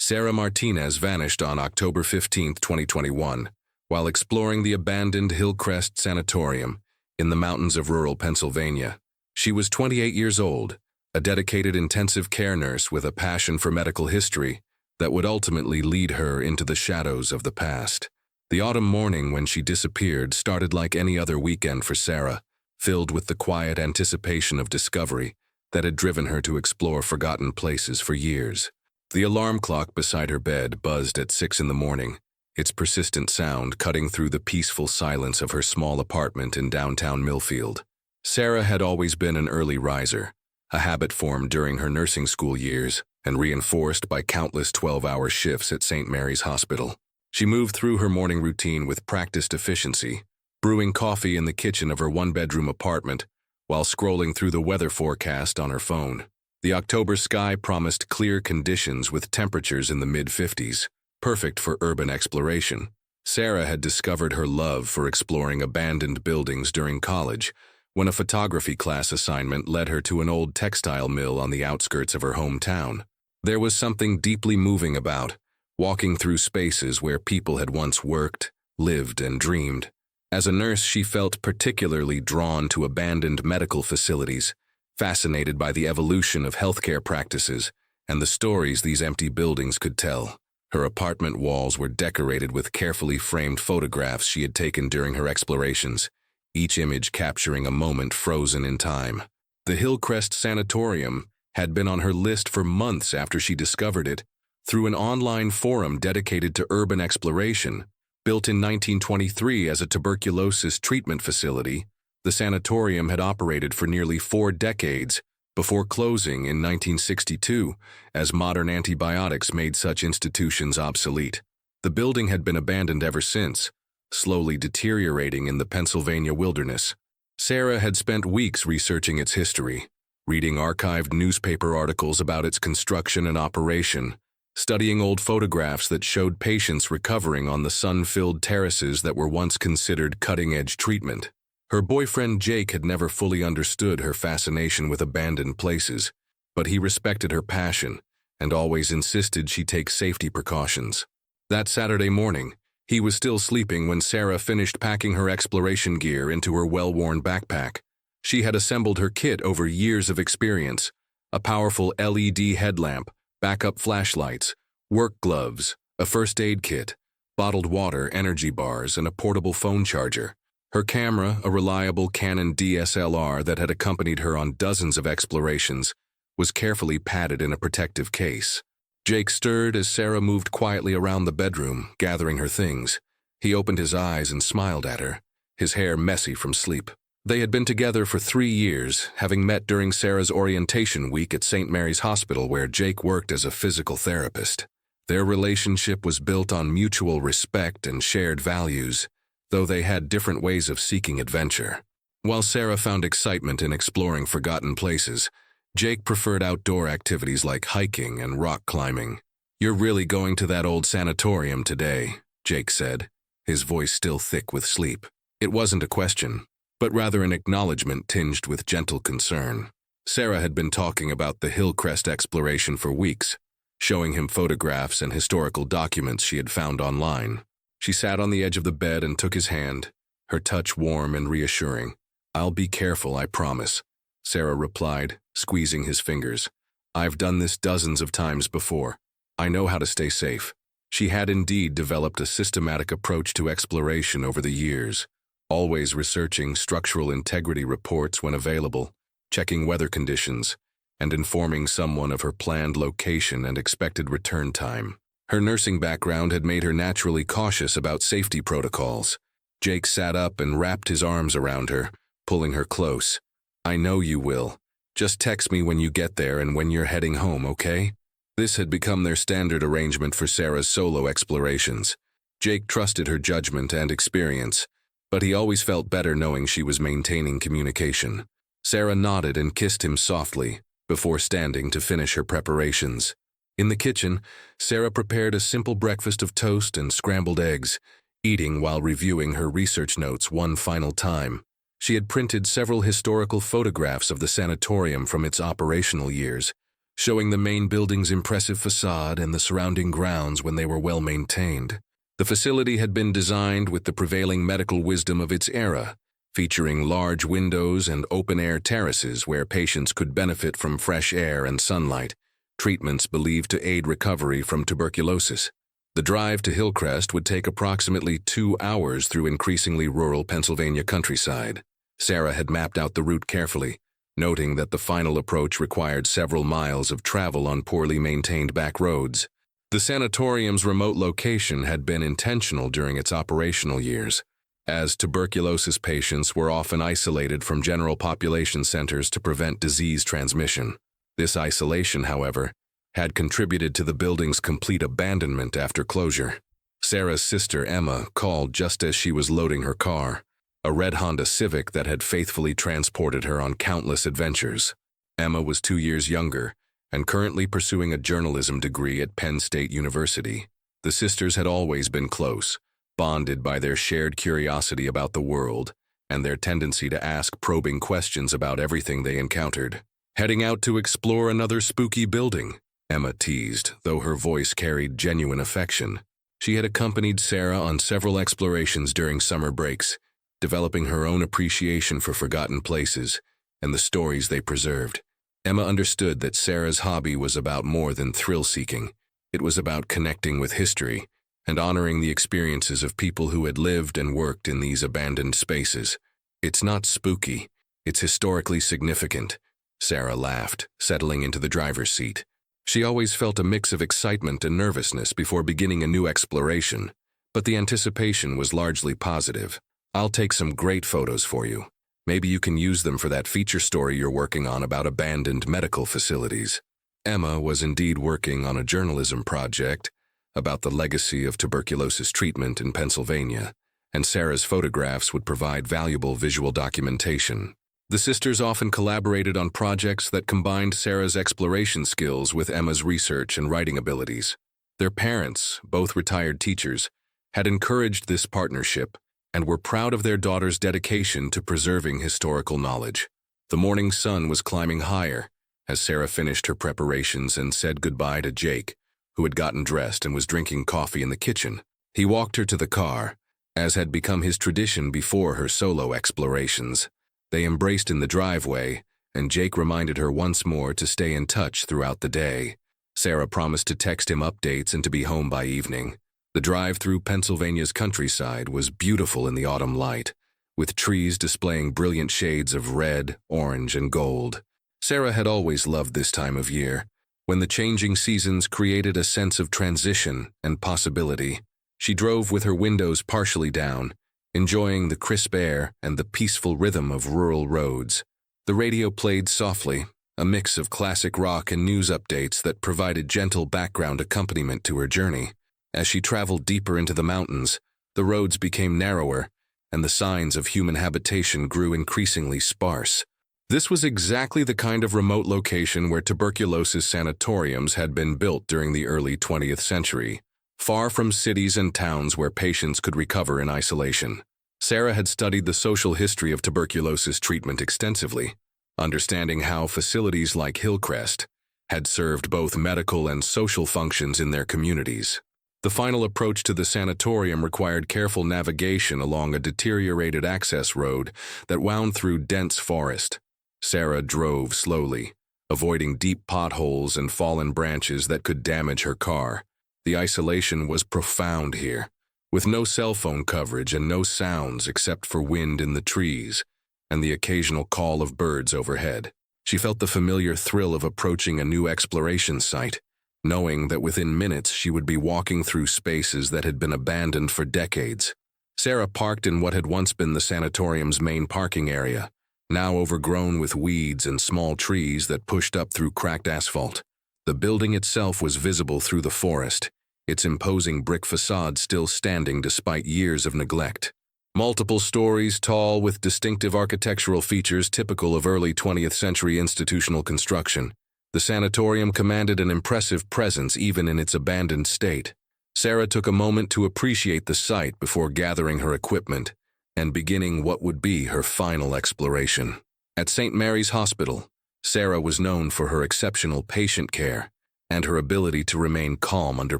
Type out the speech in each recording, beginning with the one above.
Sarah Martinez vanished on October 15, 2021, while exploring the abandoned Hillcrest Sanatorium in the mountains of rural Pennsylvania. She was 28 years old, a dedicated intensive care nurse with a passion for medical history that would ultimately lead her into the shadows of the past. The autumn morning when she disappeared started like any other weekend for Sarah, filled with the quiet anticipation of discovery that had driven her to explore forgotten places for years. The alarm clock beside her bed buzzed at 6 in the morning, its persistent sound cutting through the peaceful silence of her small apartment in downtown Millfield. Sarah had always been an early riser, a habit formed during her nursing school years and reinforced by countless 12-hour shifts at St. Mary's Hospital. She moved through her morning routine with practiced efficiency, brewing coffee in the kitchen of her one-bedroom apartment while scrolling through the weather forecast on her phone. The October sky promised clear conditions with temperatures in the mid-50s, perfect for urban exploration. Sarah had discovered her love for exploring abandoned buildings during college, when a photography class assignment led her to an old textile mill on the outskirts of her hometown. There was something deeply moving about walking through spaces where people had once worked, lived, and dreamed. As a nurse, she felt particularly drawn to abandoned medical facilities, fascinated by the evolution of healthcare practices and the stories these empty buildings could tell. Her apartment walls were decorated with carefully framed photographs she had taken during her explorations, each image capturing a moment frozen in time. The Hillcrest Sanatorium had been on her list for months after she discovered it. Through an online forum dedicated to urban exploration, built in 1923 as a tuberculosis treatment facility, the sanatorium had operated for nearly 4 decades before closing in 1962 as modern antibiotics made such institutions obsolete. The building had been abandoned ever since, slowly deteriorating in the Pennsylvania wilderness. Sarah had spent weeks researching its history, reading archived newspaper articles about its construction and operation, studying old photographs that showed patients recovering on the sun-filled terraces that were once considered cutting-edge treatment. Her boyfriend Jake had never fully understood her fascination with abandoned places, but he respected her passion and always insisted she take safety precautions. That Saturday morning, he was still sleeping when Sarah finished packing her exploration gear into her well-worn backpack. She had assembled her kit over years of experience: a powerful LED headlamp, backup flashlights, work gloves, a first aid kit, bottled water, energy bars, and a portable phone charger. Her camera, a reliable Canon DSLR that had accompanied her on dozens of explorations, was carefully padded in a protective case. Jake stirred as Sarah moved quietly around the bedroom, gathering her things. He opened his eyes and smiled at her, his hair messy from sleep. They had been together for 3 years, having met during Sarah's orientation week at St. Mary's Hospital, where Jake worked as a physical therapist. Their relationship was built on mutual respect and shared values, though they had different ways of seeking adventure. While Sarah found excitement in exploring forgotten places, Jake preferred outdoor activities like hiking and rock climbing. "You're really going to that old sanatorium today," Jake said, his voice still thick with sleep. It wasn't a question, but rather an acknowledgement tinged with gentle concern. Sarah had been talking about the Hillcrest exploration for weeks, showing him photographs and historical documents she had found online. She sat on the edge of the bed and took his hand, her touch warm and reassuring. "I'll be careful, I promise," Sarah replied, squeezing his fingers. "I've done this dozens of times before. I know how to stay safe." She had indeed developed a systematic approach to exploration over the years, always researching structural integrity reports when available, checking weather conditions, and informing someone of her planned location and expected return time. Her nursing background had made her naturally cautious about safety protocols. Jake sat up and wrapped his arms around her, pulling her close. "I know you will. Just text me when you get there and when you're heading home, okay?" This had become their standard arrangement for Sarah's solo explorations. Jake trusted her judgment and experience, but he always felt better knowing she was maintaining communication. Sarah nodded and kissed him softly, before standing to finish her preparations. In the kitchen, Sarah prepared a simple breakfast of toast and scrambled eggs, eating while reviewing her research notes one final time. She had printed several historical photographs of the sanatorium from its operational years, showing the main building's impressive facade and the surrounding grounds when they were well maintained. The facility had been designed with the prevailing medical wisdom of its era, featuring large windows and open-air terraces where patients could benefit from fresh air and sunlight, treatments believed to aid recovery from tuberculosis. The drive to Hillcrest would take approximately 2 hours through increasingly rural Pennsylvania countryside. Sarah had mapped out the route carefully, noting that the final approach required several miles of travel on poorly maintained back roads. The sanatorium's remote location had been intentional during its operational years, as tuberculosis patients were often isolated from general population centers to prevent disease transmission. This isolation, however, had contributed to the building's complete abandonment after closure. Sarah's sister, Emma, called just as she was loading her car, a red Honda Civic that had faithfully transported her on countless adventures. Emma was 2 years younger and currently pursuing a journalism degree at Penn State University. The sisters had always been close, bonded by their shared curiosity about the world and their tendency to ask probing questions about everything they encountered. "Heading out to explore another spooky building," Emma teased, though her voice carried genuine affection. She had accompanied Sarah on several explorations during summer breaks, developing her own appreciation for forgotten places and the stories they preserved. Emma understood that Sarah's hobby was about more than thrill-seeking. It was about connecting with history and honoring the experiences of people who had lived and worked in these abandoned spaces. "It's not spooky, it's historically significant," Sarah laughed, settling into the driver's seat. She always felt a mix of excitement and nervousness before beginning a new exploration, but the anticipation was largely positive. "I'll take some great photos for you. Maybe you can use them for that feature story you're working on about abandoned medical facilities." Emma was indeed working on a journalism project about the legacy of tuberculosis treatment in Pennsylvania, and Sarah's photographs would provide valuable visual documentation. The sisters often collaborated on projects that combined Sarah's exploration skills with Emma's research and writing abilities. Their parents, both retired teachers, had encouraged this partnership and were proud of their daughter's dedication to preserving historical knowledge. The morning sun was climbing higher as Sarah finished her preparations and said goodbye to Jake, who had gotten dressed and was drinking coffee in the kitchen. He walked her to the car, as had become his tradition before her solo explorations. They embraced in the driveway, and Jake reminded her once more to stay in touch throughout the day. Sarah promised to text him updates and to be home by evening. The drive through Pennsylvania's countryside was beautiful in the autumn light, with trees displaying brilliant shades of red, orange, and gold. Sarah had always loved this time of year, when the changing seasons created a sense of transition and possibility. She drove with her windows partially down, enjoying the crisp air and the peaceful rhythm of rural roads. The radio played softly, a mix of classic rock and news updates that provided gentle background accompaniment to her journey. As she traveled deeper into the mountains, the roads became narrower, and the signs of human habitation grew increasingly sparse. This was exactly the kind of remote location where tuberculosis sanatoriums had been built during the early 20th century, far from cities and towns where patients could recover in isolation. Sarah had studied the social history of tuberculosis treatment extensively, understanding how facilities like Hillcrest had served both medical and social functions in their communities. The final approach to the sanatorium required careful navigation along a deteriorated access road that wound through dense forest. Sarah drove slowly, avoiding deep potholes and fallen branches that could damage her car. The isolation was profound here, with no cell phone coverage and no sounds except for wind in the trees and the occasional call of birds overhead. She felt the familiar thrill of approaching a new exploration site, knowing that within minutes she would be walking through spaces that had been abandoned for decades. Sarah parked in what had once been the sanatorium's main parking area, now overgrown with weeds and small trees that pushed up through cracked asphalt. The building itself was visible through the forest, its imposing brick facade still standing despite years of neglect. Multiple stories tall with distinctive architectural features typical of early 20th century institutional construction, the sanatorium commanded an impressive presence even in its abandoned state. Sarah took a moment to appreciate the site before gathering her equipment and beginning what would be her final exploration. At St. Mary's Hospital, Sarah was known for her exceptional patient care and her ability to remain calm under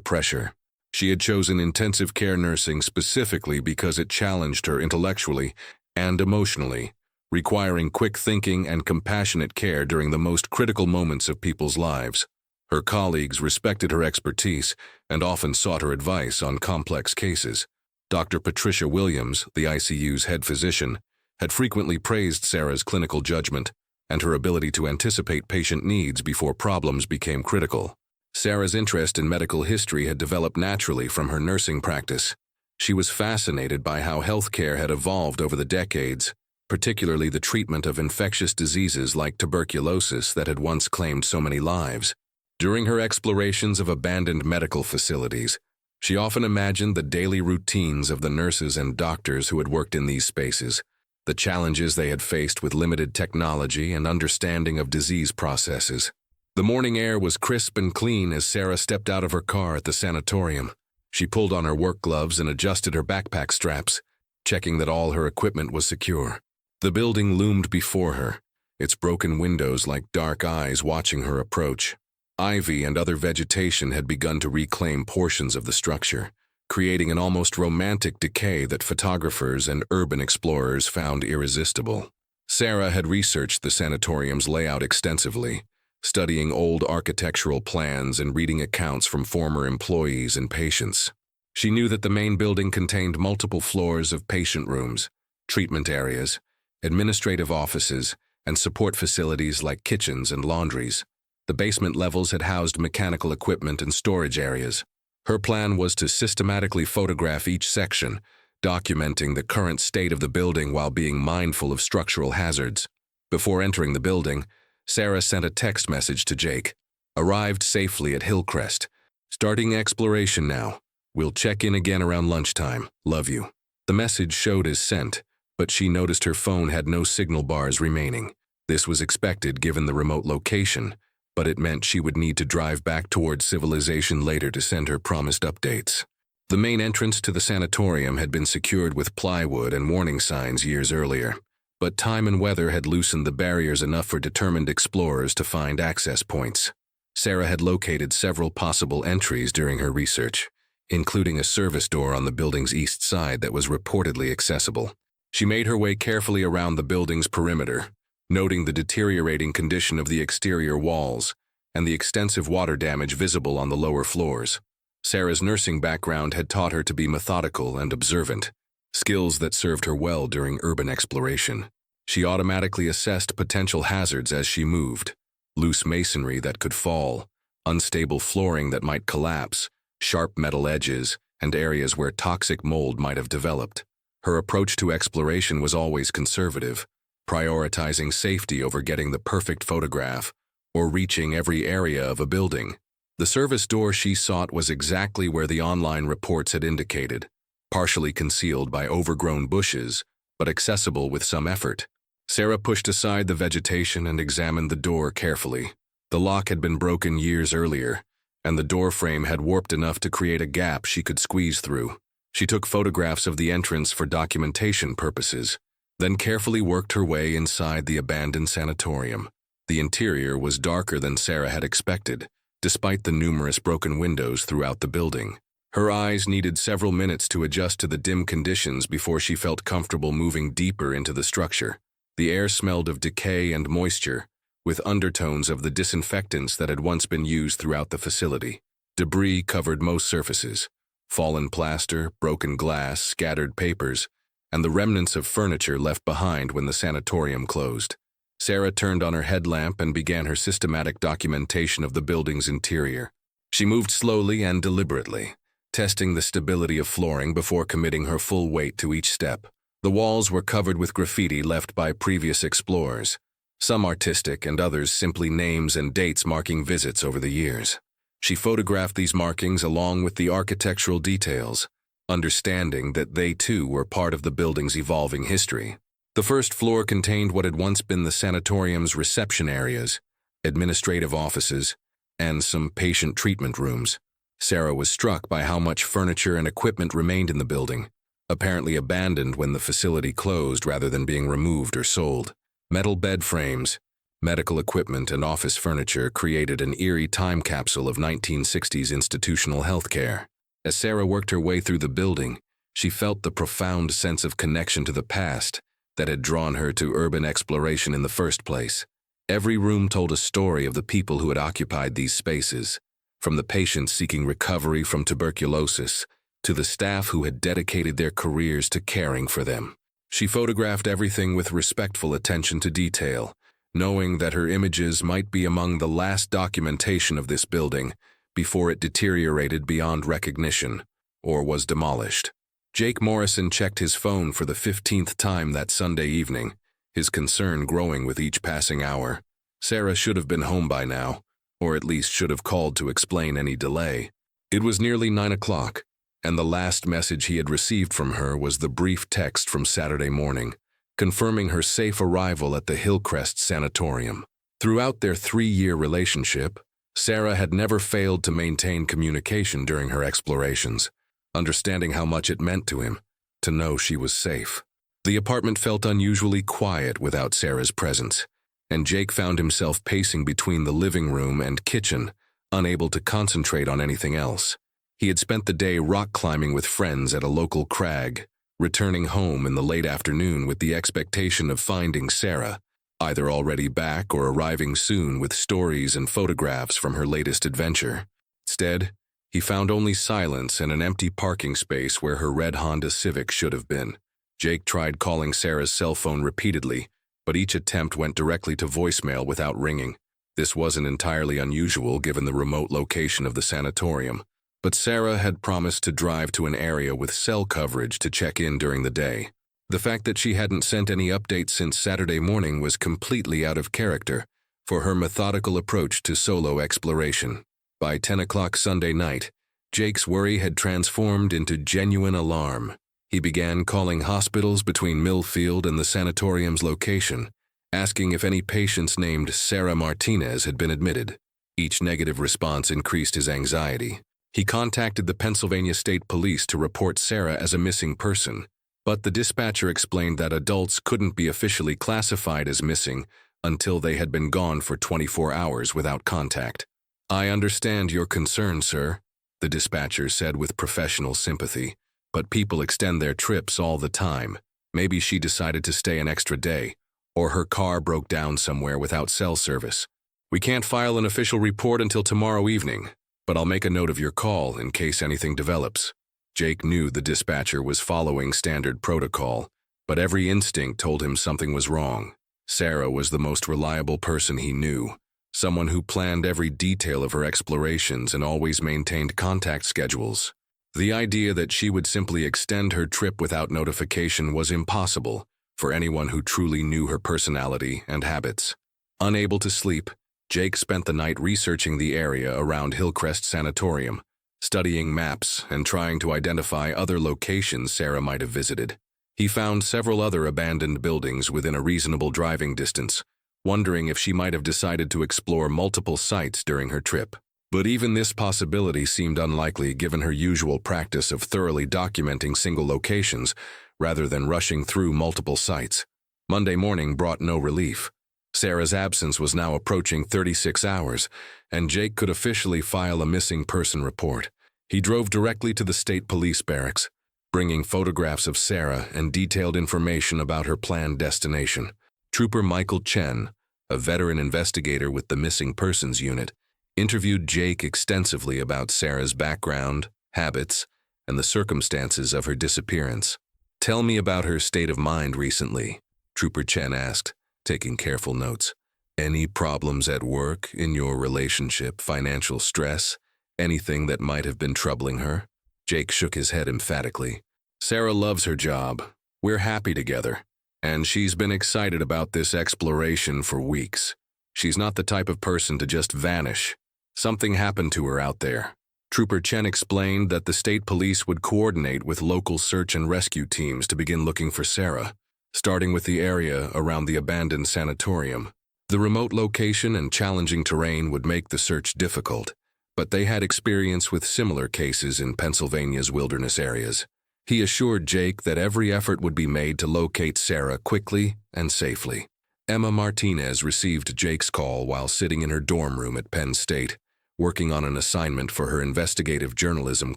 pressure. She had chosen intensive care nursing specifically because it challenged her intellectually and emotionally, requiring quick thinking and compassionate care during the most critical moments of people's lives. Her colleagues respected her expertise and often sought her advice on complex cases. Dr. Patricia Williams, the ICU's head physician, had frequently praised Sarah's clinical judgment and her ability to anticipate patient needs before problems became critical. Sarah's interest in medical history had developed naturally from her nursing practice. She was fascinated by how healthcare had evolved over the decades, particularly the treatment of infectious diseases like tuberculosis that had once claimed so many lives. During her explorations of abandoned medical facilities, she often imagined the daily routines of the nurses and doctors who had worked in these spaces, the challenges they had faced with limited technology and understanding of disease processes. The morning air was crisp and clean as Sarah stepped out of her car at the sanatorium. She pulled on her work gloves and adjusted her backpack straps, checking that all her equipment was secure. The building loomed before her, its broken windows like dark eyes watching her approach. Ivy and other vegetation had begun to reclaim portions of the structure, creating an almost romantic decay that photographers and urban explorers found irresistible. Sarah had researched the sanatorium's layout extensively, studying old architectural plans and reading accounts from former employees and patients. She knew that the main building contained multiple floors of patient rooms, treatment areas, administrative offices, and support facilities like kitchens and laundries. The basement levels had housed mechanical equipment and storage areas. Her plan was to systematically photograph each section, documenting the current state of the building while being mindful of structural hazards. Before entering the building, Sarah sent a text message to Jake. Arrived safely at Hillcrest. Starting exploration now. We'll check in again around lunchtime. Love you. The message showed as sent, but she noticed her phone had no signal bars remaining. This was expected given the remote location, but it meant she would need to drive back towards civilization later to send her promised updates. The main entrance to the sanatorium had been secured with plywood and warning signs years earlier, but time and weather had loosened the barriers enough for determined explorers to find access points. Sarah had located several possible entries during her research, including a service door on the building's east side that was reportedly accessible. She made her way carefully around the building's perimeter, noting the deteriorating condition of the exterior walls and the extensive water damage visible on the lower floors. Sarah's nursing background had taught her to be methodical and observant, skills that served her well during urban exploration. She automatically assessed potential hazards as she moved: loose masonry that could fall, unstable flooring that might collapse, sharp metal edges, and areas where toxic mold might have developed. Her approach to exploration was always conservative, prioritizing safety over getting the perfect photograph or reaching every area of a building. The service door she sought was exactly where the online reports had indicated, partially concealed by overgrown bushes, but accessible with some effort. Sarah pushed aside the vegetation and examined the door carefully. The lock had been broken years earlier, and the door frame had warped enough to create a gap she could squeeze through. She took photographs of the entrance for documentation purposes, then carefully worked her way inside the abandoned sanatorium. The interior was darker than Sarah had expected, despite the numerous broken windows throughout the building. Her eyes needed several minutes to adjust to the dim conditions before she felt comfortable moving deeper into the structure. The air smelled of decay and moisture, with undertones of the disinfectants that had once been used throughout the facility. Debris covered most surfaces: fallen plaster, broken glass, scattered papers, and the remnants of furniture left behind when the sanatorium closed. Sarah turned on her headlamp and began her systematic documentation of the building's interior. She moved slowly and deliberately, testing the stability of flooring before committing her full weight to each step. The walls were covered with graffiti left by previous explorers, some artistic and others simply names and dates marking visits over the years. She photographed these markings along with the architectural details, understanding that they too were part of the building's evolving history. The first floor contained what had once been the sanatorium's reception areas, administrative offices, and some patient treatment rooms. Sarah was struck by how much furniture and equipment remained in the building, apparently abandoned when the facility closed rather than being removed or sold. Metal bed frames, medical equipment, and office furniture created an eerie time capsule of 1960s institutional healthcare. As Sarah worked her way through the building, she felt the profound sense of connection to the past that had drawn her to urban exploration in the first place. Every room told a story of the people who had occupied these spaces, from the patients seeking recovery from tuberculosis to the staff who had dedicated their careers to caring for them. She photographed everything with respectful attention to detail, knowing that her images might be among the last documentation of this building before it deteriorated beyond recognition or was demolished. Jake Morrison checked his phone for the 15th time that Sunday evening, his concern growing with each passing hour. Sarah should have been home by now, or at least should have called to explain any delay. It was nearly 9 o'clock, and the last message he had received from her was the brief text from Saturday morning, confirming her safe arrival at the Hillcrest Sanatorium. Throughout their 3-year relationship, Sarah had never failed to maintain communication during her explorations, understanding how much it meant to him to know she was safe. The apartment felt unusually quiet without Sarah's presence, and Jake found himself pacing between the living room and kitchen, unable to concentrate on anything else. He had spent the day rock climbing with friends at a local crag, returning home in the late afternoon with the expectation of finding Sarah, either already back or arriving soon with stories and photographs from her latest adventure. Instead, he found only silence and an empty parking space where her red Honda Civic should have been. Jake tried calling Sarah's cell phone repeatedly, but each attempt went directly to voicemail without ringing. This wasn't entirely unusual given the remote location of the sanatorium, but Sarah had promised to drive to an area with cell coverage to check in during the day. The fact that she hadn't sent any updates since Saturday morning was completely out of character for her methodical approach to solo exploration. By 10 o'clock Sunday night, Jake's worry had transformed into genuine alarm. He began calling hospitals between Millfield and the sanatorium's location, asking if any patients named Sarah Martinez had been admitted. Each negative response increased his anxiety. He contacted the Pennsylvania State Police to report Sarah as a missing person, but the dispatcher explained that adults couldn't be officially classified as missing until they had been gone for 24 hours without contact. "I understand your concern, sir," the dispatcher said with professional sympathy, "but people extend their trips all the time. Maybe she decided to stay an extra day, or her car broke down somewhere without cell service. We can't file an official report until tomorrow evening, but I'll make a note of your call in case anything develops." Jake knew the dispatcher was following standard protocol, but every instinct told him something was wrong. Sarah was the most reliable person he knew, someone who planned every detail of her explorations and always maintained contact schedules. The idea that she would simply extend her trip without notification was impossible for anyone who truly knew her personality and habits. Unable to sleep, Jake spent the night researching the area around Hillcrest Sanatorium, studying maps and trying to identify other locations Sarah might have visited. He found several other abandoned buildings within a reasonable driving distance, wondering if she might have decided to explore multiple sites during her trip. But even this possibility seemed unlikely given her usual practice of thoroughly documenting single locations rather than rushing through multiple sites. Monday morning brought no relief. Sarah's absence was now approaching 36 hours, and Jake could officially file a missing person report. He drove directly to the state police barracks, bringing photographs of Sarah and detailed information about her planned destination. Trooper Michael Chen, a veteran investigator with the Missing Persons Unit, interviewed Jake extensively about Sarah's background, habits, and the circumstances of her disappearance. "Tell me about her state of mind recently," Trooper Chen asked, taking careful notes. "Any problems at work, in your relationship, financial stress, anything that might have been troubling her?" Jake shook his head emphatically. "Sarah loves her job. We're happy together. And she's been excited about this exploration for weeks. She's not the type of person to just vanish. Something happened to her out there." Trooper Chen explained that the state police would coordinate with local search and rescue teams to begin looking for Sarah, starting with the area around the abandoned sanatorium. The remote location and challenging terrain would make the search difficult, but they had experience with similar cases in Pennsylvania's wilderness areas. He assured Jake that every effort would be made to locate Sarah quickly and safely. Emma Martinez received Jake's call while sitting in her dorm room at Penn State, working on an assignment for her investigative journalism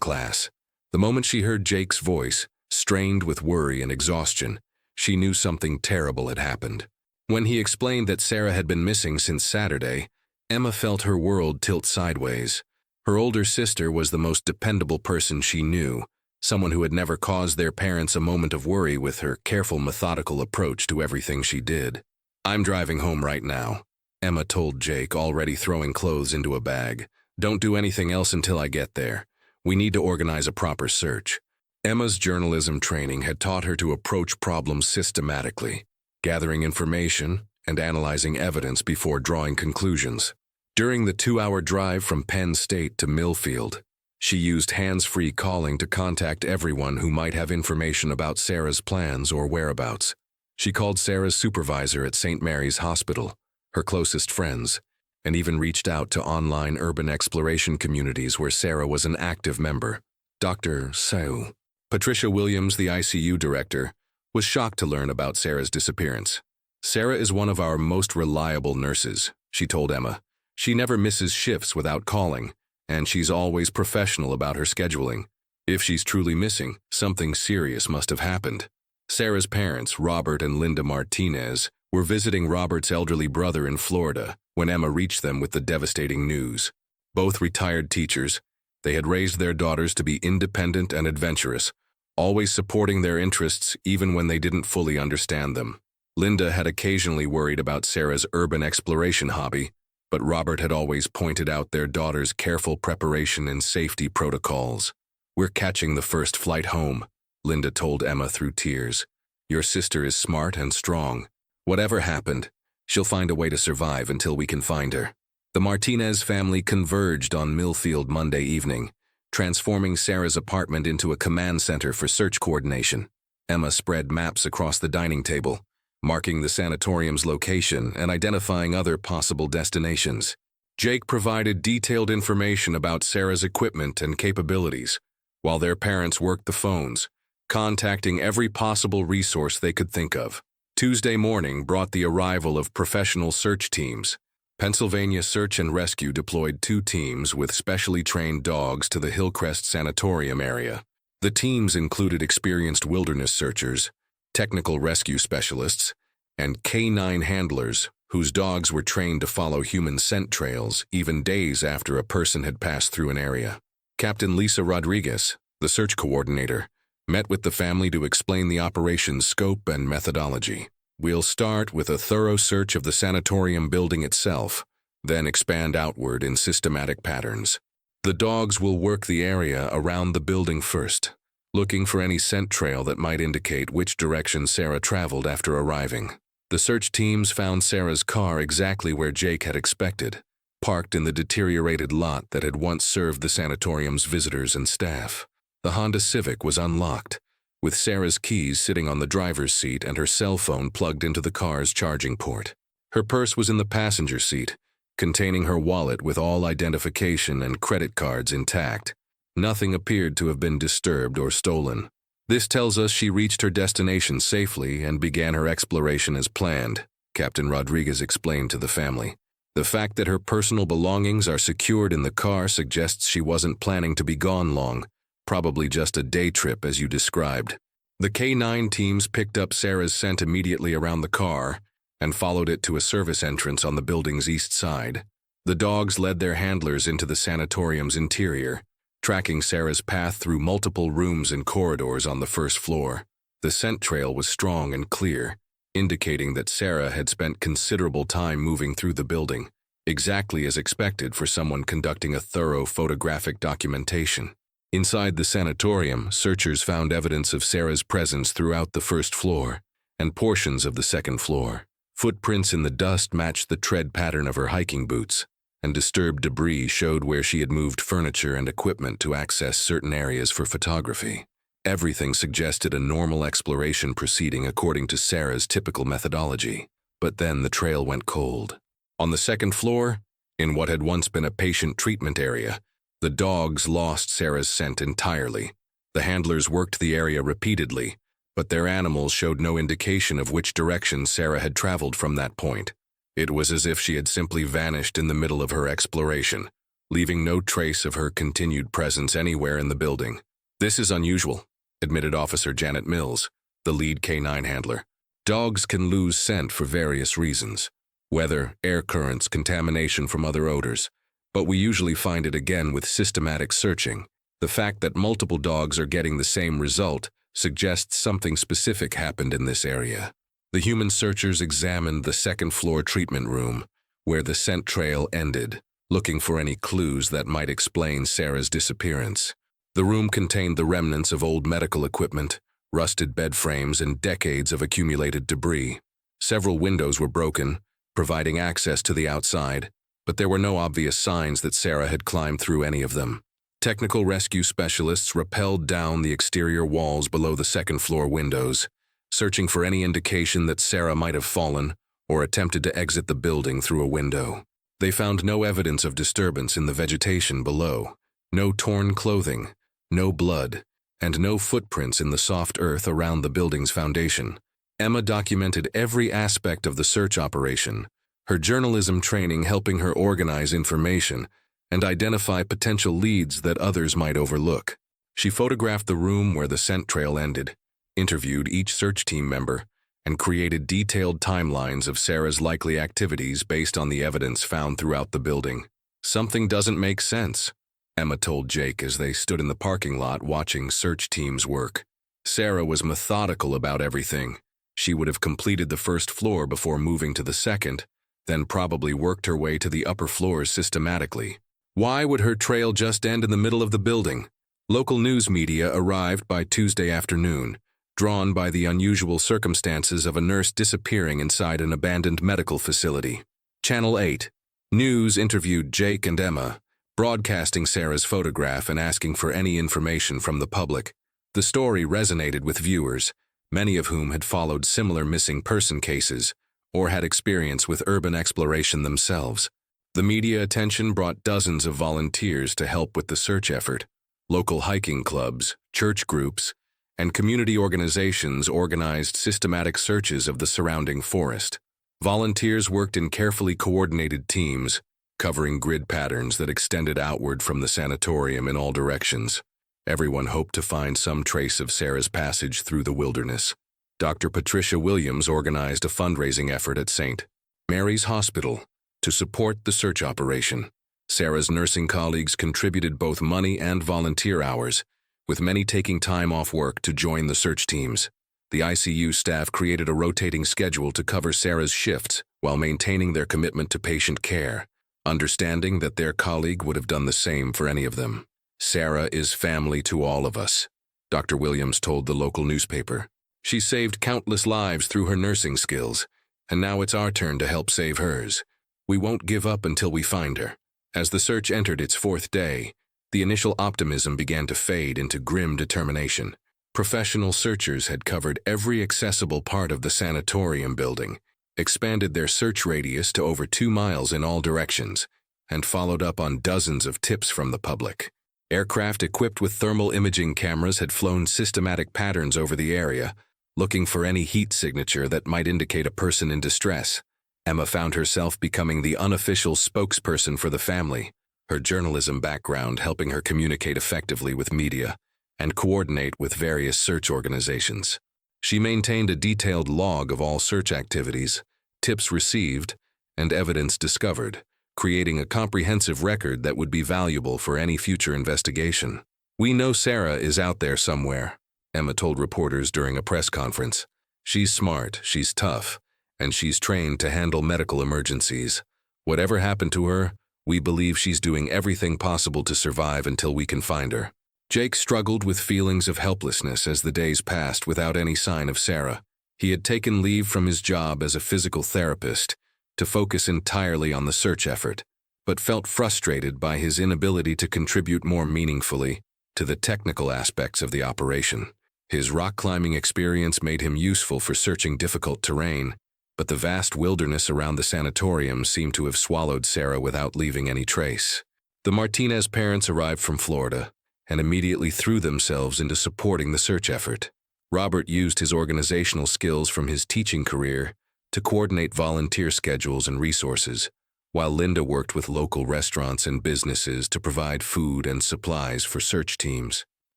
class. The moment she heard Jake's voice, strained with worry and exhaustion, she knew something terrible had happened. When he explained that Sarah had been missing since Saturday, Emma felt her world tilt sideways. Her older sister was the most dependable person she knew, someone who had never caused their parents a moment of worry with her careful, methodical approach to everything she did. "I'm driving home right now," Emma told Jake, already throwing clothes into a bag. "Don't do anything else until I get there. We need to organize a proper search." Emma's journalism training had taught her to approach problems systematically, gathering information and analyzing evidence before drawing conclusions. During the 2-hour drive from Penn State to Millfield, she used hands-free calling to contact everyone who might have information about Sarah's plans or whereabouts. She called Sarah's supervisor at St. Mary's Hospital, her closest friends, and even reached out to online urban exploration communities where Sarah was an active member. Dr. Sau. Patricia Williams, the ICU director, was shocked to learn about Sarah's disappearance. "Sarah is one of our most reliable nurses," she told Emma. "She never misses shifts without calling, and she's always professional about her scheduling. If she's truly missing, something serious must have happened." Sarah's parents, Robert and Linda Martinez, were visiting Robert's elderly brother in Florida when Emma reached them with the devastating news. Both retired teachers, they had raised their daughters to be independent and adventurous, always supporting their interests even when they didn't fully understand them. Linda had occasionally worried about Sarah's urban exploration hobby, but Robert had always pointed out their daughter's careful preparation and safety protocols. "We're catching the first flight home," Linda told Emma through tears. "Your sister is smart and strong. Whatever happened, she'll find a way to survive until we can find her." The Martinez family converged on Millfield Monday evening, transforming Sarah's apartment into a command center for search coordination. Emma spread maps across the dining table, marking the sanatorium's location and identifying other possible destinations. Jake provided detailed information about Sarah's equipment and capabilities, while their parents worked the phones, contacting every possible resource they could think of. Tuesday morning brought the arrival of professional search teams. Pennsylvania Search and Rescue deployed 2 teams with specially trained dogs to the Hillcrest Sanatorium area. The teams included experienced wilderness searchers, technical rescue specialists, and canine handlers whose dogs were trained to follow human scent trails even days after a person had passed through an area. Captain Lisa Rodriguez, the search coordinator, met with the family to explain the operation's scope and methodology. "We'll start with a thorough search of the sanatorium building itself, then expand outward in systematic patterns. The dogs will work the area around the building first, looking for any scent trail that might indicate which direction Sarah traveled after arriving." The search teams found Sarah's car exactly where Jake had expected, parked in the deteriorated lot that had once served the sanatorium's visitors and staff. The Honda Civic was unlocked, with Sarah's keys sitting on the driver's seat and her cell phone plugged into the car's charging port. Her purse was in the passenger seat, containing her wallet with all identification and credit cards intact. Nothing appeared to have been disturbed or stolen. "This tells us she reached her destination safely and began her exploration as planned," Captain Rodriguez explained to the family. "The fact that her personal belongings are secured in the car suggests she wasn't planning to be gone long, probably just a day trip as you described." The K9 teams picked up Sarah's scent immediately around the car and followed it to a service entrance on the building's east side. The dogs led their handlers into the sanatorium's interior, tracking Sarah's path through multiple rooms and corridors on the first floor. The scent trail was strong and clear, indicating that Sarah had spent considerable time moving through the building, exactly as expected for someone conducting a thorough photographic documentation. Inside the sanatorium, searchers found evidence of Sarah's presence throughout the first floor and portions of the second floor. Footprints in the dust matched the tread pattern of her hiking boots, and disturbed debris showed where she had moved furniture and equipment to access certain areas for photography. Everything suggested a normal exploration proceeding according to Sarah's typical methodology. But then the trail went cold. On the second floor, in what had once been a patient treatment area, the dogs lost Sarah's scent entirely. The handlers worked the area repeatedly, but their animals showed no indication of which direction Sarah had traveled from that point. It was as if she had simply vanished in the middle of her exploration, leaving no trace of her continued presence anywhere in the building. "This is unusual," admitted Officer Janet Mills, the lead canine handler. "Dogs can lose scent for various reasons: weather, air currents, contamination from other odors. But we usually find it again with systematic searching. The fact that multiple dogs are getting the same result suggests something specific happened in this area." The human searchers examined the second-floor treatment room, where the scent trail ended, looking for any clues that might explain Sarah's disappearance. The room contained the remnants of old medical equipment, rusted bed frames, and decades of accumulated debris. Several windows were broken, providing access to the outside, but there were no obvious signs that Sarah had climbed through any of them. Technical rescue specialists rappelled down the exterior walls below the second-floor windows, searching for any indication that Sarah might have fallen or attempted to exit the building through a window. They found no evidence of disturbance in the vegetation below, no torn clothing, no blood, and no footprints in the soft earth around the building's foundation. Emma documented every aspect of the search operation, her journalism training helping her organize information and identify potential leads that others might overlook. She photographed the room where the scent trail ended, interviewed each search team member, and created detailed timelines of Sarah's likely activities based on the evidence found throughout the building. "Something doesn't make sense," Emma told Jake as they stood in the parking lot watching search teams work. Sarah was methodical about everything. She would have completed the first floor before moving to the second, then probably worked her way to the upper floors systematically. Why would her trail just end in the middle of the building? Local news media arrived by Tuesday afternoon, drawn by the unusual circumstances of a nurse disappearing inside an abandoned medical facility. Channel 8 News interviewed Jake and Emma, broadcasting Sarah's photograph and asking for any information from the public. The story resonated with viewers, many of whom had followed similar missing person cases or had experience with urban exploration themselves. The media attention brought dozens of volunteers to help with the search effort. Local hiking clubs, church groups, and community organizations organized systematic searches of the surrounding forest. Volunteers worked in carefully coordinated teams, covering grid patterns that extended outward from the sanatorium in all directions. Everyone hoped to find some trace of Sarah's passage through the wilderness. Dr. Patricia Williams organized a fundraising effort at St. Mary's Hospital to support the search operation. Sarah's nursing colleagues contributed both money and volunteer hours, with many taking time off work to join the search teams. The ICU staff created a rotating schedule to cover Sarah's shifts while maintaining their commitment to patient care, understanding that their colleague would have done the same for any of them. "Sarah is family to all of us," Dr. Williams told the local newspaper. "She saved countless lives through her nursing skills, and now it's our turn to help save hers. We won't give up until we find her." As the search entered its fourth day, the initial optimism began to fade into grim determination. Professional searchers had covered every accessible part of the sanatorium building, expanded their search radius to over 2 miles in all directions, and followed up on dozens of tips from the public. Aircraft equipped with thermal imaging cameras had flown systematic patterns over the area, looking for any heat signature that might indicate a person in distress. Emma found herself becoming the unofficial spokesperson for the family, her journalism background helping her communicate effectively with media and coordinate with various search organizations. She maintained a detailed log of all search activities, tips received, and evidence discovered, creating a comprehensive record that would be valuable for any future investigation. "We know Sarah is out there somewhere," Emma told reporters during a press conference. "She's smart, she's tough, and she's trained to handle medical emergencies. Whatever happened to her, we believe she's doing everything possible to survive until we can find her." Jake struggled with feelings of helplessness as the days passed without any sign of Sarah. He had taken leave from his job as a physical therapist to focus entirely on the search effort, but felt frustrated by his inability to contribute more meaningfully to the technical aspects of the operation. His rock climbing experience made him useful for searching difficult terrain, but the vast wilderness around the sanatorium seemed to have swallowed Sarah without leaving any trace. The Martinez parents arrived from Florida and immediately threw themselves into supporting the search effort. Robert used his organizational skills from his teaching career to coordinate volunteer schedules and resources, while Linda worked with local restaurants and businesses to provide food and supplies for search teams.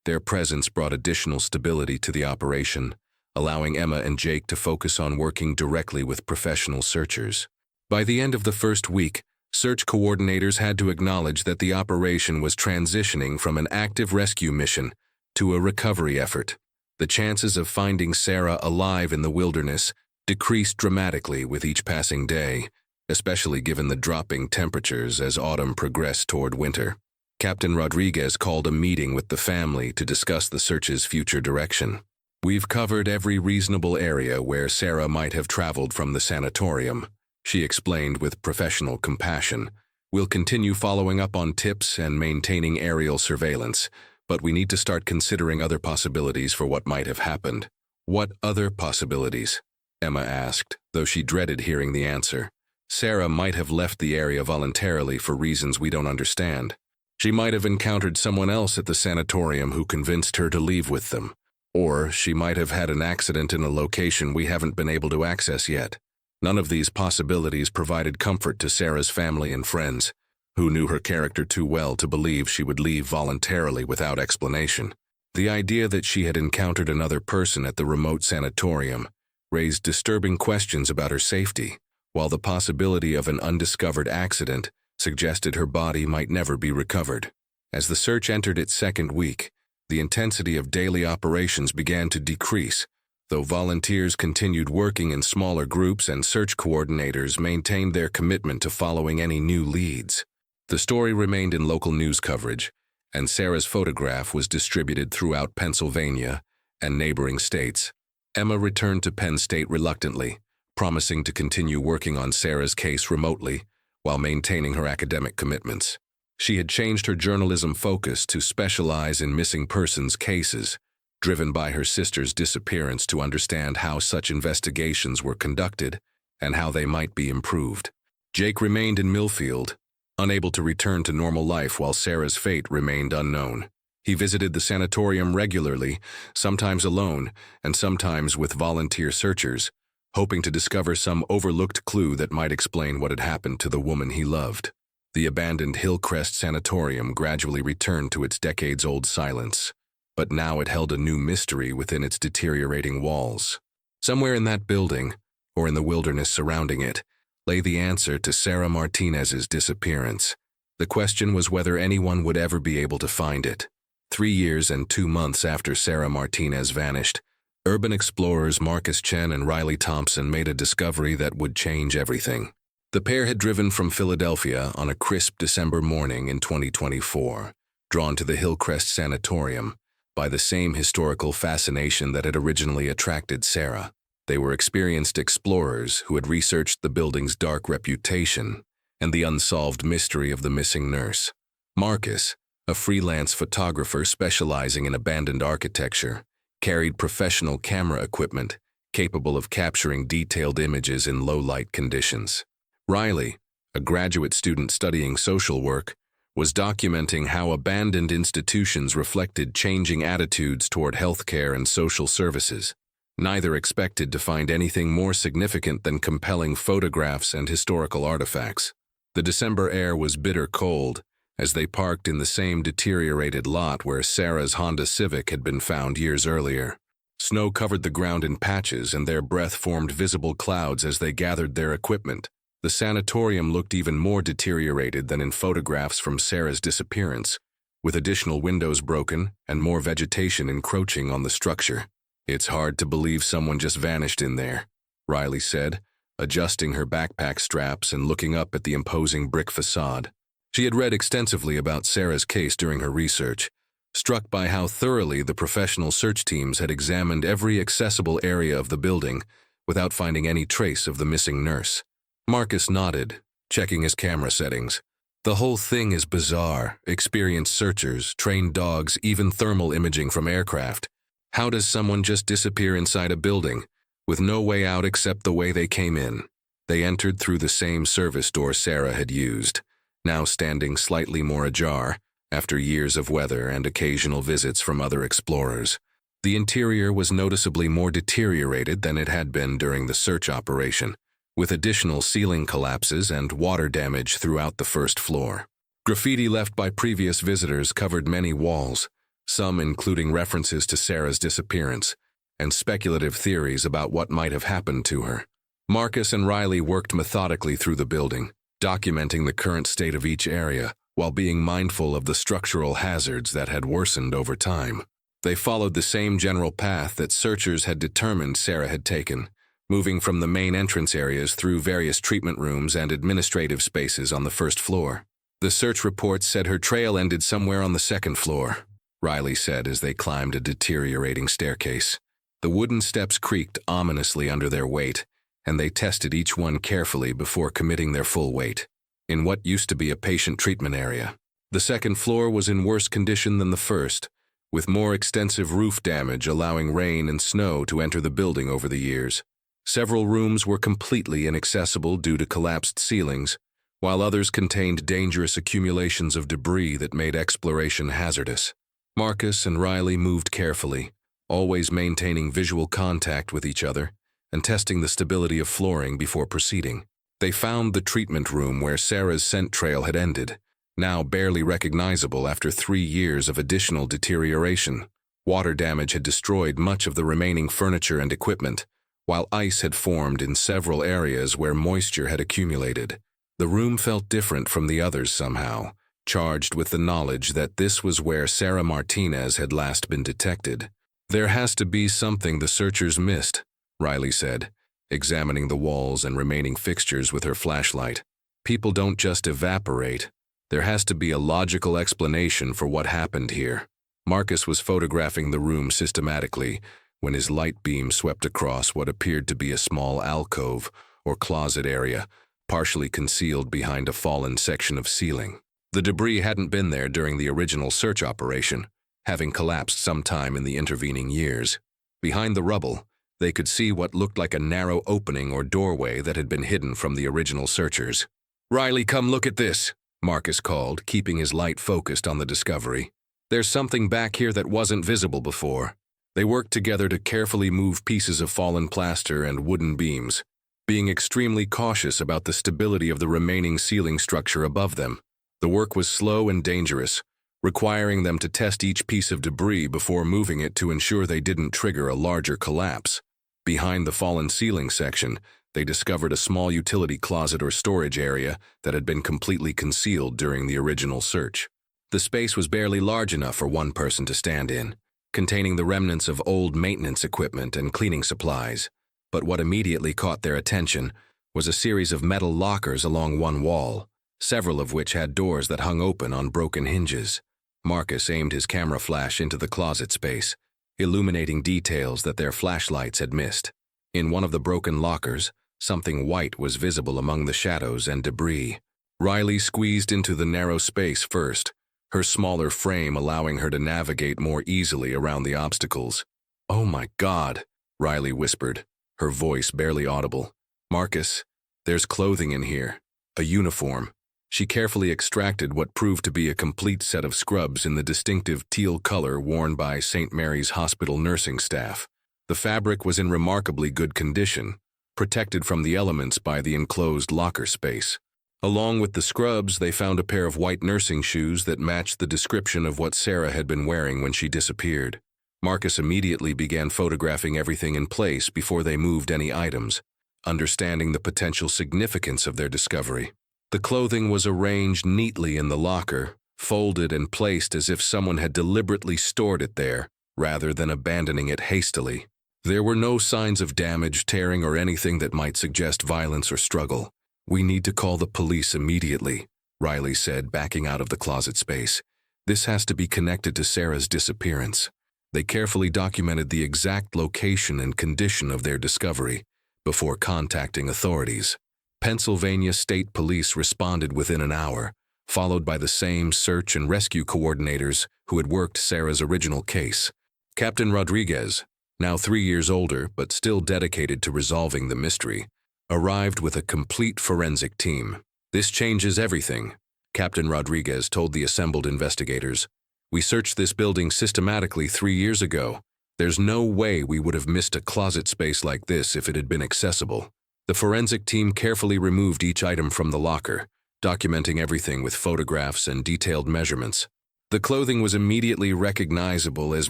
Their presence brought additional stability to the operation, allowing Emma and Jake to focus on working directly with professional searchers. By the end of the first week, search coordinators had to acknowledge that the operation was transitioning from an active rescue mission to a recovery effort. The chances of finding Sarah alive in the wilderness decreased dramatically with each passing day, especially given the dropping temperatures as autumn progressed toward winter. Captain Rodriguez called a meeting with the family to discuss the search's future direction. "We've covered every reasonable area where Sarah might have traveled from the sanatorium," she explained with professional compassion. "We'll continue following up on tips and maintaining aerial surveillance, but we need to start considering other possibilities for what might have happened." "What other possibilities?" Emma asked, though she dreaded hearing the answer. "Sarah might have left the area voluntarily for reasons we don't understand. She might have encountered someone else at the sanatorium who convinced her to leave with them. Or she might have had an accident in a location we haven't been able to access yet." None of these possibilities provided comfort to Sarah's family and friends, who knew her character too well to believe she would leave voluntarily without explanation. The idea that she had encountered another person at the remote sanatorium raised disturbing questions about her safety, while the possibility of an undiscovered accident suggested her body might never be recovered. As the search entered its second week, the intensity of daily operations began to decrease, though volunteers continued working in smaller groups and search coordinators maintained their commitment to following any new leads. The story remained in local news coverage, and Sarah's photograph was distributed throughout Pennsylvania and neighboring states. Emma returned to Penn State reluctantly, promising to continue working on Sarah's case remotely while maintaining her academic commitments. She had changed her journalism focus to specialize in missing persons cases, driven by her sister's disappearance to understand how such investigations were conducted and how they might be improved. Jake remained in Millfield, unable to return to normal life while Sarah's fate remained unknown. He visited the sanatorium regularly, sometimes alone and sometimes with volunteer searchers, hoping to discover some overlooked clue that might explain what had happened to the woman he loved. The abandoned Hillcrest Sanatorium gradually returned to its decades-old silence, but now it held a new mystery within its deteriorating walls. Somewhere in that building, or in the wilderness surrounding it, lay the answer to Sarah Martinez's disappearance. The question was whether anyone would ever be able to find it. 3 years and 2 months after Sarah Martinez vanished, urban explorers Marcus Chen and Riley Thompson made a discovery that would change everything. The pair had driven from Philadelphia on a crisp December morning in 2024, drawn to the Hillcrest Sanatorium by the same historical fascination that had originally attracted Sarah. They were experienced explorers who had researched the building's dark reputation and the unsolved mystery of the missing nurse. Marcus, a freelance photographer specializing in abandoned architecture, carried professional camera equipment capable of capturing detailed images in low-light conditions. Riley, a graduate student studying social work, was documenting how abandoned institutions reflected changing attitudes toward healthcare and social services. Neither expected to find anything more significant than compelling photographs and historical artifacts. The December air was bitter cold as they parked in the same deteriorated lot where Sarah's Honda Civic had been found years earlier. Snow covered the ground in patches and their breath formed visible clouds as they gathered their equipment. The sanatorium looked even more deteriorated than in photographs from Sarah's disappearance, with additional windows broken and more vegetation encroaching on the structure. "It's hard to believe someone just vanished in there," Riley said, adjusting her backpack straps and looking up at the imposing brick facade. She had read extensively about Sarah's case during her research, struck by how thoroughly the professional search teams had examined every accessible area of the building without finding any trace of the missing nurse. Marcus nodded, checking his camera settings. "The whole thing is bizarre. Experienced searchers, trained dogs, even thermal imaging from aircraft. How does someone just disappear inside a building, with no way out except the way they came in?" They entered through the same service door Sarah had used, now standing slightly more ajar after years of weather and occasional visits from other explorers. The interior was noticeably more deteriorated than it had been during the search operation, with additional ceiling collapses and water damage throughout the first floor. Graffiti left by previous visitors covered many walls, some including references to Sarah's disappearance and speculative theories about what might have happened to her. Marcus and Riley worked methodically through the building, documenting the current state of each area while being mindful of the structural hazards that had worsened over time. They followed the same general path that searchers had determined Sarah had taken, moving from the main entrance areas through various treatment rooms and administrative spaces on the first floor. The search report said her trail ended somewhere on the second floor, Riley said as they climbed a deteriorating staircase. The wooden steps creaked ominously under their weight, and they tested each one carefully before committing their full weight. In what used to be a patient treatment area, the second floor was in worse condition than the first, with more extensive roof damage allowing rain and snow to enter the building over the years. Several rooms were completely inaccessible due to collapsed ceilings, while others contained dangerous accumulations of debris that made exploration hazardous. Marcus and Riley moved carefully, always maintaining visual contact with each other and testing the stability of flooring before proceeding. They found the treatment room where Sarah's scent trail had ended, now barely recognizable after 3 years of additional deterioration. Water damage had destroyed much of the remaining furniture and equipment, while ice had formed in several areas where moisture had accumulated. The room felt different from the others somehow, charged with the knowledge that this was where Sarah Martinez had last been detected. "There has to be something the searchers missed," Riley said, examining the walls and remaining fixtures with her flashlight. "People don't just evaporate. There has to be a logical explanation for what happened here." Marcus was photographing the room systematically when his light beam swept across what appeared to be a small alcove or closet area, partially concealed behind a fallen section of ceiling. The debris hadn't been there during the original search operation, having collapsed sometime in the intervening years. Behind the rubble, they could see what looked like a narrow opening or doorway that had been hidden from the original searchers. "Riley, come look at this," Marcus called, keeping his light focused on the discovery. "There's something back here that wasn't visible before." They worked together to carefully move pieces of fallen plaster and wooden beams, being extremely cautious about the stability of the remaining ceiling structure above them. The work was slow and dangerous, requiring them to test each piece of debris before moving it to ensure they didn't trigger a larger collapse. Behind the fallen ceiling section, they discovered a small utility closet or storage area that had been completely concealed during the original search. The space was barely large enough for one person to stand in, containing the remnants of old maintenance equipment and cleaning supplies. But what immediately caught their attention was a series of metal lockers along one wall, several of which had doors that hung open on broken hinges. Marcus aimed his camera flash into the closet space, illuminating details that their flashlights had missed. In one of the broken lockers, something white was visible among the shadows and debris. Riley squeezed into the narrow space first, her smaller frame allowing her to navigate more easily around the obstacles. "Oh my God," Riley whispered, her voice barely audible. "Marcus, there's clothing in here. A uniform." She carefully extracted what proved to be a complete set of scrubs in the distinctive teal color worn by St. Mary's Hospital nursing staff. The fabric was in remarkably good condition, protected from the elements by the enclosed locker space. Along with the scrubs, they found a pair of white nursing shoes that matched the description of what Sarah had been wearing when she disappeared. Marcus immediately began photographing everything in place before they moved any items, understanding the potential significance of their discovery. The clothing was arranged neatly in the locker, folded and placed as if someone had deliberately stored it there, rather than abandoning it hastily. There were no signs of damage, tearing, or anything that might suggest violence or struggle. "We need to call the police immediately," Riley said, backing out of the closet space. "This has to be connected to Sarah's disappearance." They carefully documented the exact location and condition of their discovery before contacting authorities. Pennsylvania State Police responded within an hour, followed by the same search and rescue coordinators who had worked Sarah's original case. Captain Rodriguez, now 3 years older but still dedicated to resolving the mystery, arrived with a complete forensic team. "This changes everything," Captain Rodriguez told the assembled investigators. "We searched this building systematically 3 years ago, There's no way we would have missed a closet space like this if it had been accessible. The forensic team carefully removed each item from the locker, documenting everything with photographs and detailed measurements. The clothing was immediately recognizable as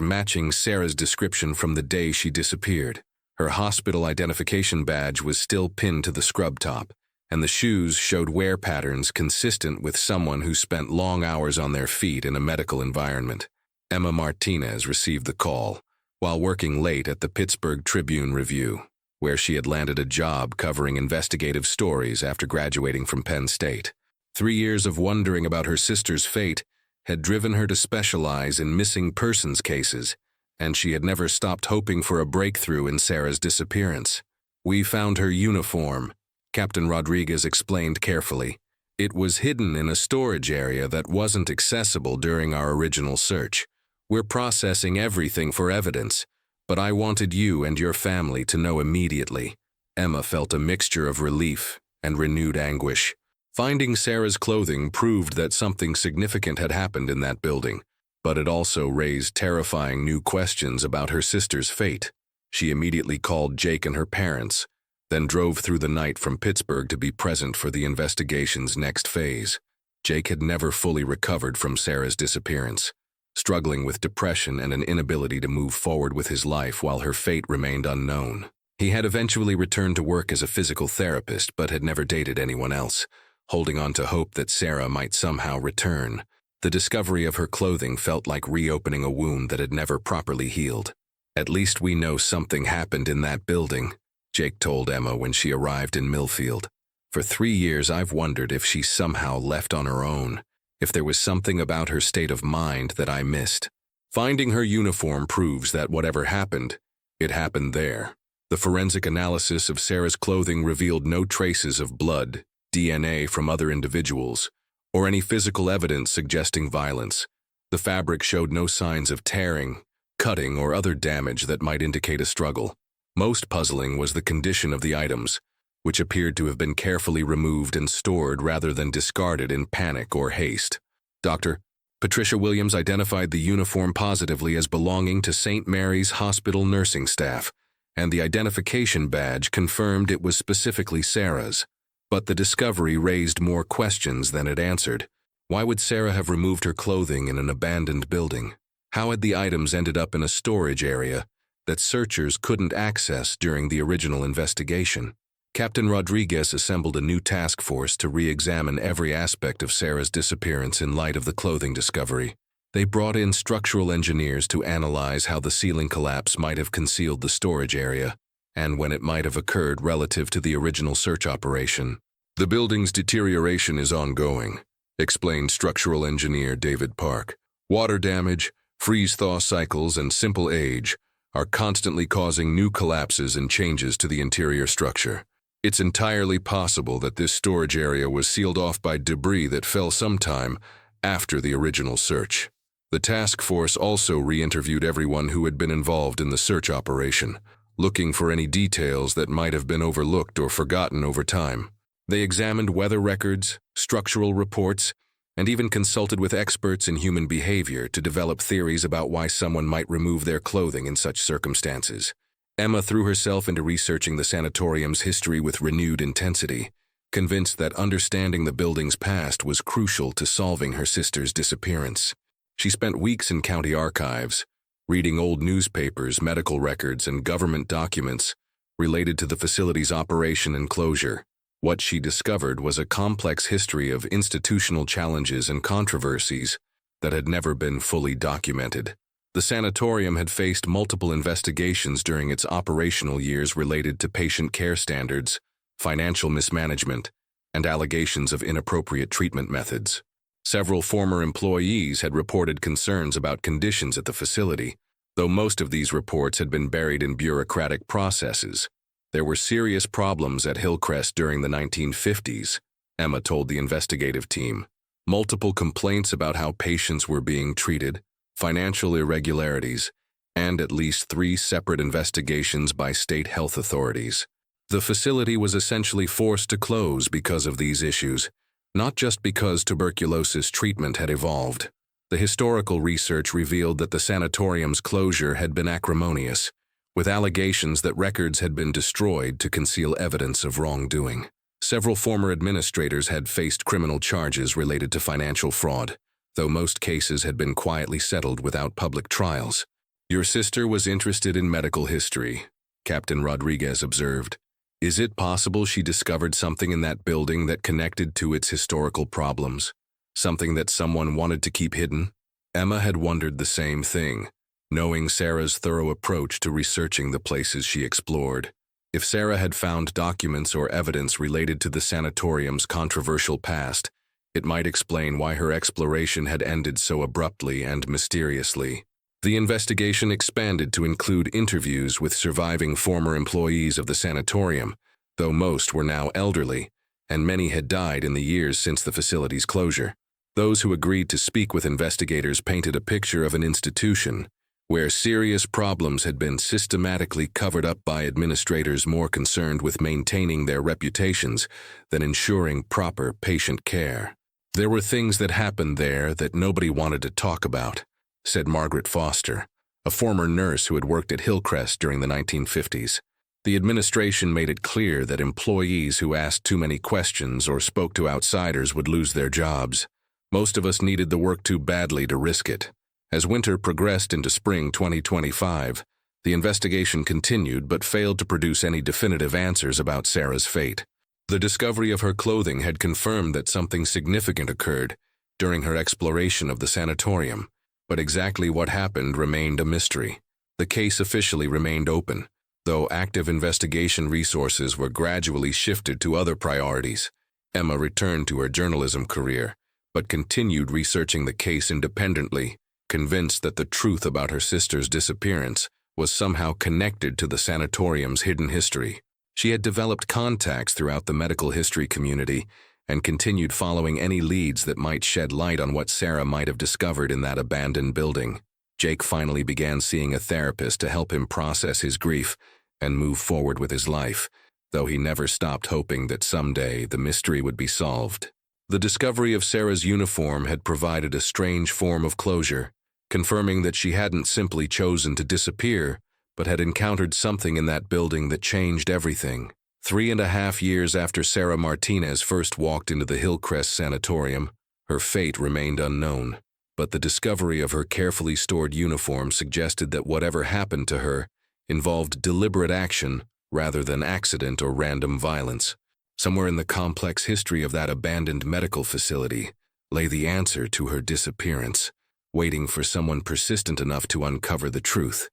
matching Sarah's description from the day she disappeared. Her hospital identification badge was still pinned to the scrub top, and the shoes showed wear patterns consistent with someone who spent long hours on their feet in a medical environment. Emma Martinez received the call while working late at the Pittsburgh Tribune-Review, where she had landed a job covering investigative stories after graduating from Penn State. 3 years of wondering about her sister's fate had driven her to specialize in missing persons cases, and she had never stopped hoping for a breakthrough in Sarah's disappearance. "We found her uniform," Captain Rodriguez explained carefully. "It was hidden in a storage area that wasn't accessible during our original search. We're processing everything for evidence, but I wanted you and your family to know immediately." Emma felt a mixture of relief and renewed anguish. Finding Sarah's clothing proved that something significant had happened in that building, but it also raised terrifying new questions about her sister's fate. She immediately called Jake and her parents, then drove through the night from Pittsburgh to be present for the investigation's next phase. Jake had never fully recovered from Sarah's disappearance, struggling with depression and an inability to move forward with his life while her fate remained unknown. He had eventually returned to work as a physical therapist but had never dated anyone else, holding on to hope that Sarah might somehow return. The discovery of her clothing felt like reopening a wound that had never properly healed. "At least we know something happened in that building," Jake told Emma when she arrived in Millfield. "For 3 years I've wondered if she somehow left on her own, if there was something about her state of mind that I missed." Finding her uniform proves that whatever happened, it happened there. The forensic analysis of Sarah's clothing revealed no traces of blood, DNA from other individuals, or any physical evidence suggesting violence. The fabric showed no signs of tearing, cutting, or other damage that might indicate a struggle. Most puzzling was the condition of the items, which appeared to have been carefully removed and stored rather than discarded in panic or haste. Dr. Patricia Williams identified the uniform positively as belonging to St. Mary's Hospital nursing staff, and the identification badge confirmed it was specifically Sarah's. But the discovery raised more questions than it answered. Why would Sarah have removed her clothing in an abandoned building? How had the items ended up in a storage area that searchers couldn't access during the original investigation? Captain Rodriguez assembled a new task force to re-examine every aspect of Sarah's disappearance in light of the clothing discovery. They brought in structural engineers to analyze how the ceiling collapse might have concealed the storage area, and when it might have occurred relative to the original search operation. "The building's deterioration is ongoing," explained structural engineer David Park. "Water damage, freeze-thaw cycles, and simple age are constantly causing new collapses and changes to the interior structure. It's entirely possible that this storage area was sealed off by debris that fell sometime after the original search." The task force also re-interviewed everyone who had been involved in the search operation, looking for any details that might have been overlooked or forgotten over time. They examined weather records, structural reports, and even consulted with experts in human behavior to develop theories about why someone might remove their clothing in such circumstances. Emma threw herself into researching the sanatorium's history with renewed intensity, convinced that understanding the building's past was crucial to solving her sister's disappearance. She spent weeks in county archives, reading old newspapers, medical records, and government documents related to the facility's operation and closure. What she discovered was a complex history of institutional challenges and controversies that had never been fully documented. The sanatorium had faced multiple investigations during its operational years related to patient care standards, financial mismanagement, and allegations of inappropriate treatment methods. Several former employees had reported concerns about conditions at the facility, though most of these reports had been buried in bureaucratic processes. There were serious problems at Hillcrest during the 1950s, Emma told the investigative team. Multiple complaints about how patients were being treated, financial irregularities, and at least 3 separate investigations by state health authorities. The facility was essentially forced to close because of these issues, not just because tuberculosis treatment had evolved. The historical research revealed that the sanatorium's closure had been acrimonious, with allegations that records had been destroyed to conceal evidence of wrongdoing. Several former administrators had faced criminal charges related to financial fraud, though most cases had been quietly settled without public trials. "Your sister was interested in medical history," Captain Rodriguez observed. "Is it possible she discovered something in that building that connected to its historical problems? Something that someone wanted to keep hidden?" Emma had wondered the same thing, knowing Sarah's thorough approach to researching the places she explored. If Sarah had found documents or evidence related to the sanatorium's controversial past, it might explain why her exploration had ended so abruptly and mysteriously. The investigation expanded to include interviews with surviving former employees of the sanatorium, though most were now elderly, and many had died in the years since the facility's closure. Those who agreed to speak with investigators painted a picture of an institution where serious problems had been systematically covered up by administrators more concerned with maintaining their reputations than ensuring proper patient care. "There were things that happened there that nobody wanted to talk about," said Margaret Foster, a former nurse who had worked at Hillcrest during the 1950s. "The administration made it clear that employees who asked too many questions or spoke to outsiders would lose their jobs. Most of us needed the work too badly to risk it." As winter progressed into spring 2025, the investigation continued but failed to produce any definitive answers about Sarah's fate. The discovery of her clothing had confirmed that something significant occurred during her exploration of the sanatorium, but exactly what happened remained a mystery. The case officially remained open, though active investigation resources were gradually shifted to other priorities. Emma returned to her journalism career, but continued researching the case independently, convinced that the truth about her sister's disappearance was somehow connected to the sanatorium's hidden history. She had developed contacts throughout the medical history community and continued following any leads that might shed light on what Sarah might have discovered in that abandoned building. Jake finally began seeing a therapist to help him process his grief and move forward with his life, though he never stopped hoping that someday the mystery would be solved. The discovery of Sarah's uniform had provided a strange form of closure, confirming that she hadn't simply chosen to disappear, but had encountered something in that building that changed everything. 3.5 years after Sarah Martinez first walked into the Hillcrest Sanatorium, her fate remained unknown, but the discovery of her carefully stored uniform suggested that whatever happened to her involved deliberate action rather than accident or random violence. Somewhere in the complex history of that abandoned medical facility lay the answer to her disappearance, waiting for someone persistent enough to uncover the truth.